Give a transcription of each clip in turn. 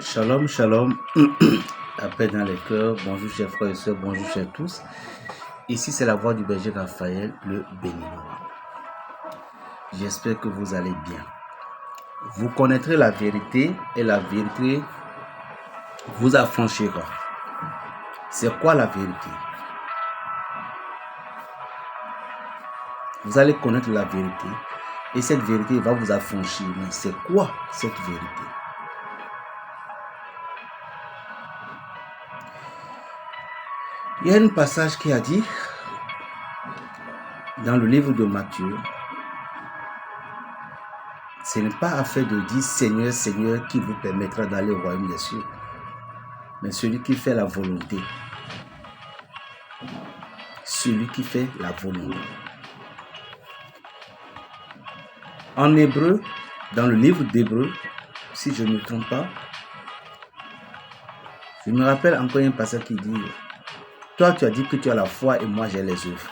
Shalom, shalom, la paix dans les cœurs. Bonjour chers frères et sœurs, bonjour chers tous. Ici c'est la voix du berger Raphaël, le béninois. J'espère que vous allez bien. Vous connaîtrez la vérité et la vérité vous affranchira. C'est quoi la vérité? Vous allez connaître la vérité et cette vérité va vous affranchir. Mais c'est quoi cette vérité? Il y a un passage qui a dit, dans le livre de Matthieu, ce n'est pas affaire de dire Seigneur, Seigneur qui vous permettra d'aller au royaume des cieux, mais celui qui fait la volonté. Celui qui fait la volonté. En hébreu, dans le livre d'Hébreu, si je ne me trompe pas, je me rappelle encore un passage qui dit, toi tu as dit que tu as la foi et moi j'ai les œuvres.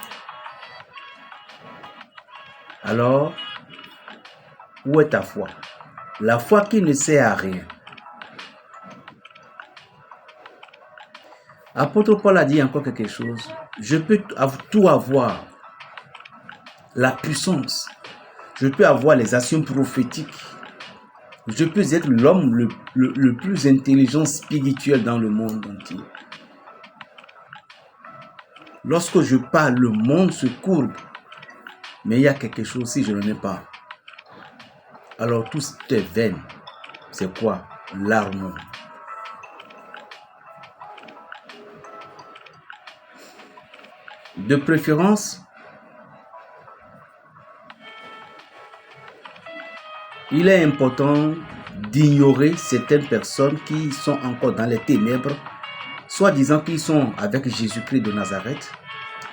Alors, où est ta foi? La foi qui ne sert à rien. Apôtre Paul a dit encore quelque chose. Je peux tout avoir. La puissance. Je peux avoir les actions prophétiques. Je peux être l'homme le plus intelligent spirituel dans le monde entier. Lorsque je parle, le monde se courbe. Mais il y a quelque chose si je n'en ai pas. Alors tout est vain. C'est quoi? L'arme. De préférence, il est important d'ignorer certaines personnes qui sont encore dans les ténèbres, soit disant qu'ils sont avec Jésus-Christ de Nazareth,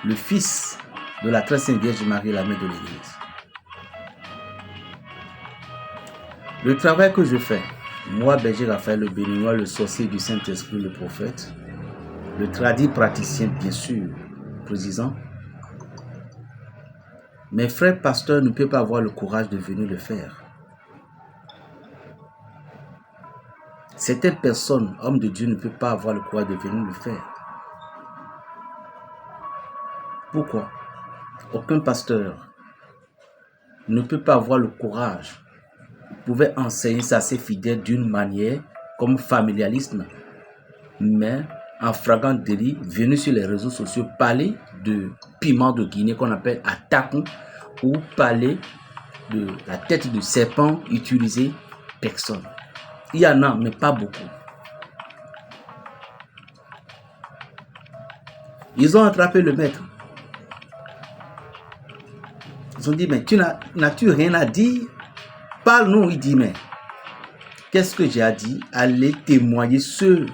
le fils de la très sainte Vierge Marie, la mère de l'Église. Le travail que je fais, moi, berger Raphaël, le béninois, le sorcier du Saint-Esprit, le prophète, le tradit praticien, bien sûr, précisant, mes frères pasteurs ne peuvent pas avoir le courage de venir le faire. Certaines personnes, hommes de Dieu, ne peuvent pas avoir le courage de venir le faire. Pourquoi? Aucun pasteur ne peut pas avoir le courage. Vous pouvez enseigner ça à ses fidèles d'une manière comme familialisme, mais en flagrant délit, venir sur les réseaux sociaux, parler de piment de Guinée qu'on appelle attaquant ou parler de la tête de serpent utilisée, personne. Il y en a, mais pas beaucoup. Ils ont attrapé le maître. Ils ont dit, mais n'as-tu rien à dire? Parle-nous. Il dit, mais qu'est-ce que j'ai à dire? Allez témoigner ceux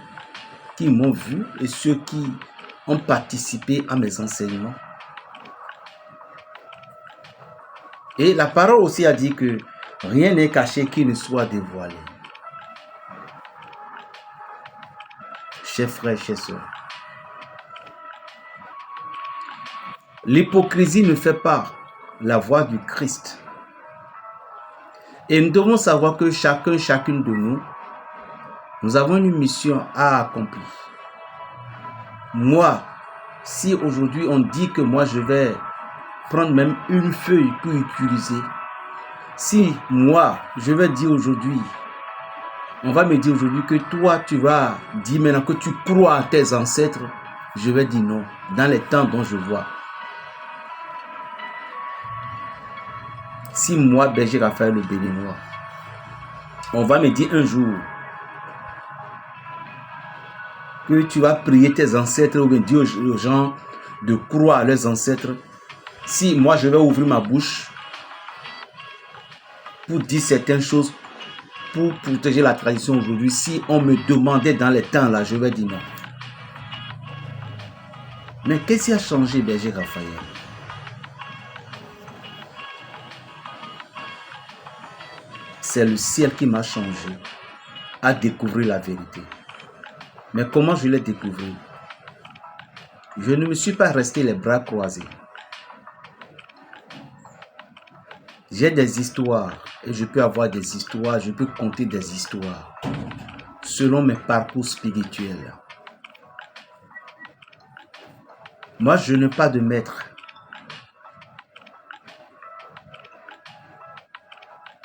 qui m'ont vu et ceux qui ont participé à mes enseignements. Et la parole aussi a dit que rien n'est caché qui ne soit dévoilé. Chers frères, chers sœurs, l'hypocrisie ne fait pas la voix du Christ. Et nous devons savoir que chacune de nous, nous avons une mission à accomplir. Moi, si aujourd'hui on dit que moi je vais prendre même une feuille pour utiliser, si moi je vais dire aujourd'hui, on va me dire aujourd'hui que toi tu vas dire maintenant que tu crois à tes ancêtres, je vais dire non, dans les temps dont je vois. Si moi, berger Raphaël le béninois, on va me dire un jour que tu vas prier tes ancêtres ou bien dire aux gens de croire à leurs ancêtres, si moi je vais ouvrir ma bouche pour dire certaines choses, pour protéger la tradition aujourd'hui, si on me demandait dans les temps là, je vais dire non. Mais qu'est-ce qui a changé, berger Raphaël? C'est le ciel qui m'a changé à découvrir la vérité. Mais comment je l'ai découvert? Je ne me suis pas resté les bras croisés. J'ai des histoires et je peux avoir des histoires, je peux conter des histoires. selon mes parcours spirituels. Moi, je n'ai pas de maître.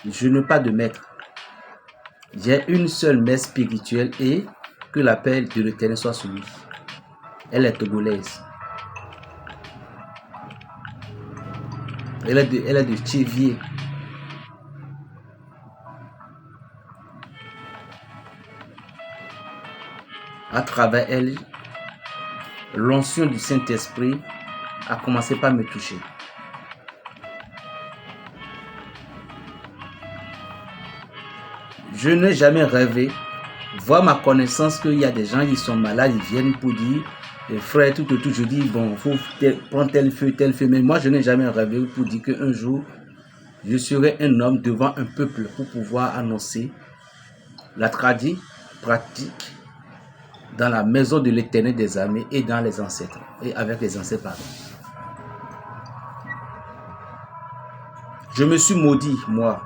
Je n'ai pas de maître. J'ai une seule mère spirituelle et que la paix de l'Éternel soit sur lui. Elle est togolaise. Elle est de Thiviers. À travers elle, l'onction du Saint-Esprit a commencé par me toucher. Je n'ai jamais rêvé voir ma connaissance qu'il y a des gens qui sont malades, ils viennent pour dire, frère, tout, je dis, bon, il faut prendre tel feu, mais moi je n'ai jamais rêvé pour dire qu'un jour, je serai un homme devant un peuple pour pouvoir annoncer la pratique dans la maison de l'Éternel des armées et dans les ancêtres, et avec les ancêtres, pardon. Je me suis maudit, moi,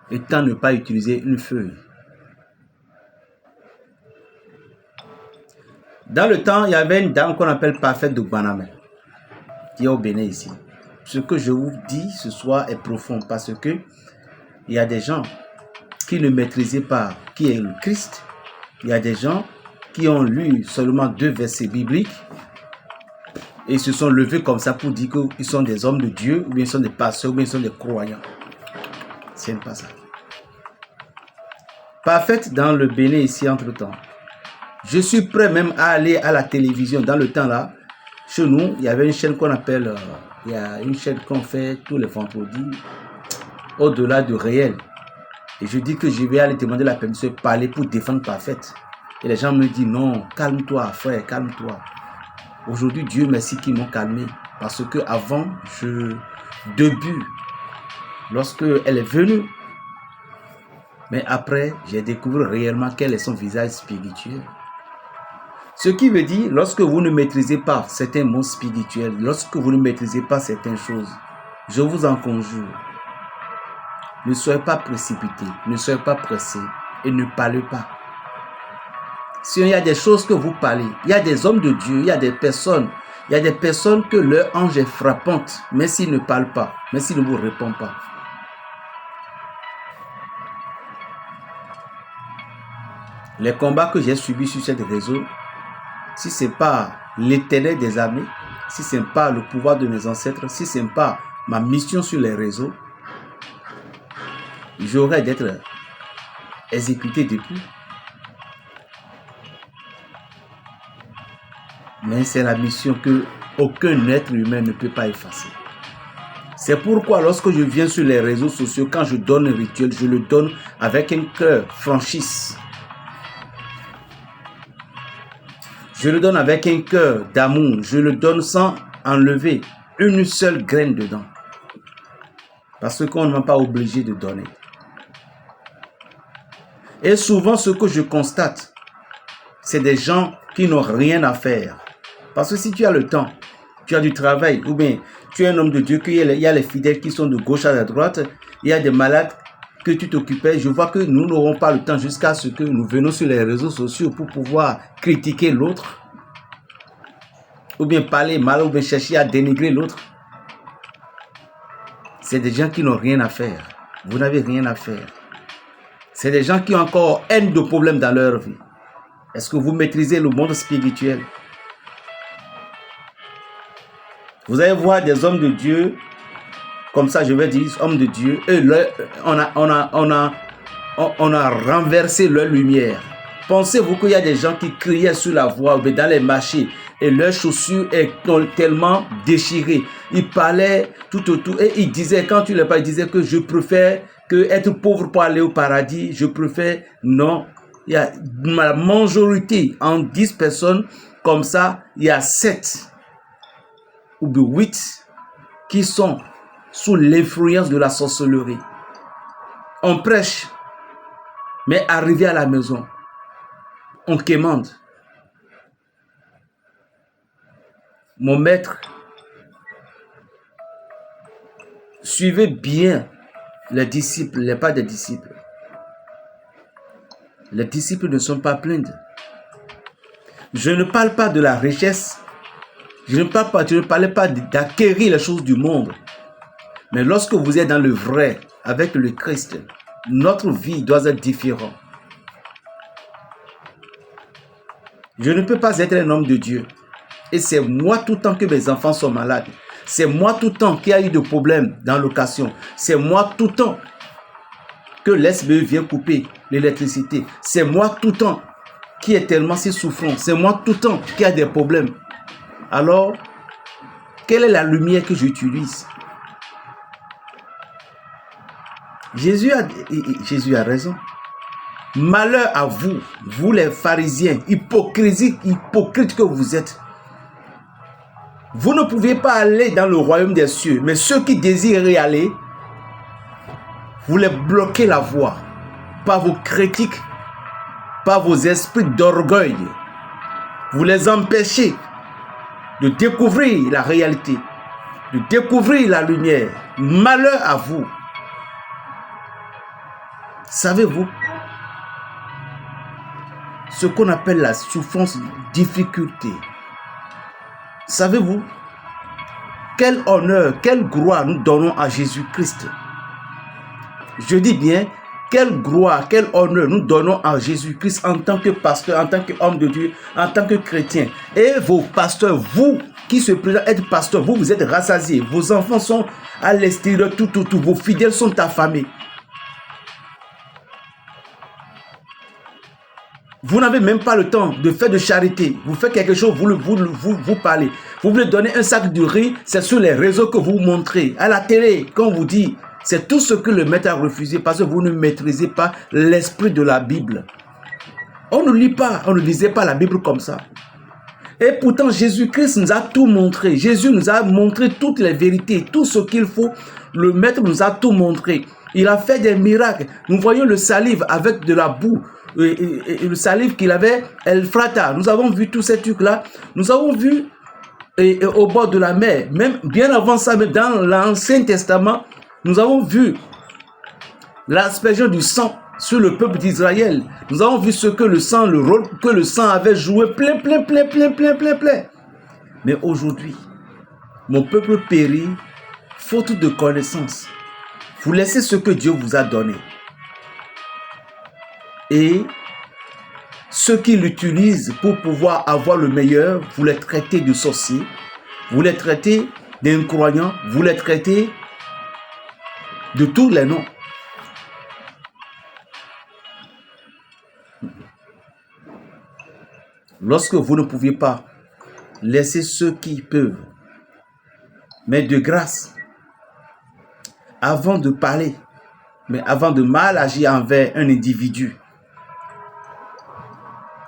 étant ne pas utiliser une feuille. Dans le temps, il y avait une dame qu'on appelle Parfaite de Banamé, qui est au Bénin ici. Ce que je vous dis ce soir est profond parce que il y a des gens qui ne maîtrisaient pas qui est le Christ. Il y a des gens qui ont lu seulement 2 versets bibliques et se sont levés comme ça pour dire qu'ils sont des hommes de Dieu, ou bien ils sont des pasteurs, ou bien ils sont des croyants. Ce n'est pas ça. Parfaite dans le Bénin ici entre-temps. Je suis prêt même à aller à la télévision. Dans le temps là, chez nous, il y avait une chaîne qu'on appelle, il y a une chaîne qu'on fait tous les vendredis, au-delà du réel. Et je dis que je vais aller demander la permission de parler pour défendre Parfaite. Et les gens me disent non, calme-toi frère, calme-toi. Aujourd'hui, Dieu merci qu'ils m'ont calmé. Parce que avant, début, lorsque elle est venue, mais après, j'ai découvert réellement quel est son visage spirituel. Ce qui veut dire, lorsque vous ne maîtrisez pas certains mots spirituels, lorsque vous ne maîtrisez pas certaines choses, je vous en conjure, ne soyez pas précipités, ne soyez pas pressés et ne parlez pas. Si il y a des choses que vous parlez, il y a des hommes de Dieu, il y a des personnes que leur ange est frappante, mais s'ils ne parlent pas, mais s'ils ne vous répondent pas. Les combats que j'ai subis sur cette réseau, si ce n'est pas l'Éternel des armées, si ce n'est pas le pouvoir de mes ancêtres, si ce n'est pas ma mission sur les réseaux, j'aurais d'être exécuté depuis. Mais c'est la mission que aucun être humain ne peut pas effacer. C'est pourquoi lorsque je viens sur les réseaux sociaux, quand je donne un rituel, je le donne avec un cœur franchise. Je le donne avec un cœur d'amour. Je le donne sans enlever une seule graine dedans. Parce qu'on ne m'a pas obligé de donner. Et souvent, ce que je constate, c'est des gens qui n'ont rien à faire. Parce que si tu as le temps, tu as du travail, ou bien tu es un homme de Dieu, il y a les fidèles qui sont de gauche à droite, il y a des malades que tu t'occupais. Je vois que nous n'aurons pas le temps jusqu'à ce que nous venons sur les réseaux sociaux pour pouvoir critiquer l'autre, ou bien parler mal, ou bien chercher à dénigrer l'autre. C'est des gens qui n'ont rien à faire. Vous n'avez rien à faire. C'est des gens qui ont encore haine de problèmes dans leur vie. Est-ce que vous maîtrisez le monde spirituel? Vous allez voir des hommes de Dieu, comme ça je vais dire, hommes de Dieu, et on a renversé leur lumière. Pensez-vous qu'il y a des gens qui criaient sur la voie ou dans les marchés et leurs chaussures sont tellement déchirées. Ils parlaient tout autour et ils disaient, quand tu les parles, ils disaient que je préfère que être pauvre pour aller au paradis. Je préfère, non. Il y a la majorité, en 10 personnes, comme ça, il y a 7 ou 8 qui sont sous l'influence de la sorcellerie. On prêche, mais arrivé à la maison, on quémande. Mon maître, suivez bien les disciples, les pas des disciples. Les disciples ne sont pas pleins. Je ne parle pas de la richesse. Je ne parlais pas d'acquérir les choses du monde. Mais lorsque vous êtes dans le vrai, avec le Christ, notre vie doit être différente. Je ne peux pas être un homme de Dieu. Et c'est moi tout le temps que mes enfants sont malades. C'est moi tout le temps qui a eu des problèmes dans la location. C'est moi tout le temps que l'SBE vient couper l'électricité. C'est moi tout le temps qui est tellement si souffrant. C'est moi tout le temps qui a des problèmes. Alors, quelle est la lumière que j'utilise? Jésus a raison. Malheur à vous, vous les pharisiens, hypocrites que vous êtes. Vous ne pouvez pas aller dans le royaume des cieux, mais ceux qui désirent y aller, vous les bloquez la voie par vos critiques, par vos esprits d'orgueil. Vous les empêchez de découvrir la réalité, de découvrir la lumière. Malheur à vous. Savez-vous ce qu'on appelle la souffrance, difficulté? Savez-vous quel honneur, quelle gloire nous donnons à Jésus-Christ? Je dis bien, quelle gloire, quel honneur nous donnons à Jésus-Christ en tant que pasteur, en tant qu'homme de Dieu, en tant que chrétien. Et vos pasteurs, vous qui se présentent être pasteur, vous êtes rassasiés. Vos enfants sont à l'extérieur, tout. Vos fidèles sont affamés. Vous n'avez même pas le temps de faire de charité. Vous faites quelque chose, vous parlez. Vous voulez donner un sac de riz, c'est sur les réseaux que vous montrez. À la télé, quand on vous dit, c'est tout ce que le maître a refusé parce que vous ne maîtrisez pas l'esprit de la Bible. On ne lit pas, on ne lisait pas la Bible comme ça. Et pourtant, Jésus-Christ nous a tout montré. Jésus nous a montré toutes les vérités, tout ce qu'il faut. Le maître nous a tout montré. Il a fait des miracles. Nous voyons le salive avec de la boue. Et le salive qu'il avait, Elphrata. Nous avons vu tous ces trucs-là. Nous avons vu au bord de la mer, même bien avant ça, même dans l'Ancien Testament, nous avons vu l'aspersion du sang sur le peuple d'Israël. Nous avons vu ce que le sang, le rôle que le sang avait joué, plein. Mais aujourd'hui, mon peuple périt, faute de connaissance. Vous laissez ce que Dieu vous a donné. Et ceux qui l'utilisent pour pouvoir avoir le meilleur, vous les traitez de sorciers, vous les traitez d'incroyants, vous les traitez de tous les noms. Lorsque vous ne pouviez pas laisser ceux qui peuvent, mais de grâce, avant de parler, mais avant de mal agir envers un individu,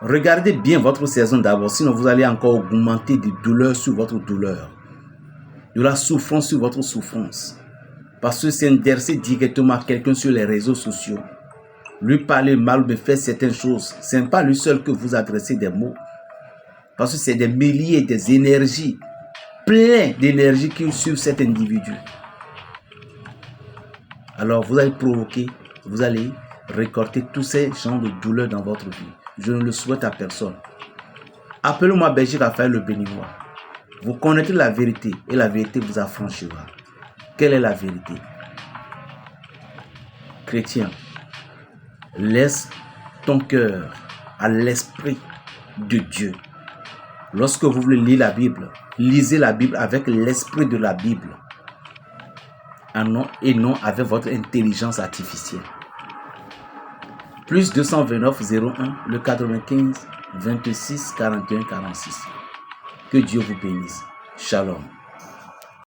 regardez bien votre saison d'abord, sinon vous allez encore augmenter des douleurs sur votre douleur, de la souffrance sur votre souffrance. Parce que c'est intéresser directement à quelqu'un sur les réseaux sociaux, lui parler mal, mais faire certaines choses. Ce n'est pas lui seul que vous adressez des mots. Parce que c'est des milliers, des énergies, plein d'énergie qui suivent cet individu. Alors vous allez provoquer, vous allez récolter tous ces genres de douleurs dans votre vie. Je ne le souhaite à personne. Appelez-moi Berger Raphaël le Béninois. Vous connaîtrez la vérité et la vérité vous affranchira. Quelle est la vérité? Chrétien, laisse ton cœur à l'esprit de Dieu. Lorsque vous voulez lire la Bible, lisez la Bible avec l'esprit de la Bible. Et non avec votre intelligence artificielle. Plus 229 01 le 95 26 41 46. Que Dieu vous bénisse. Shalom.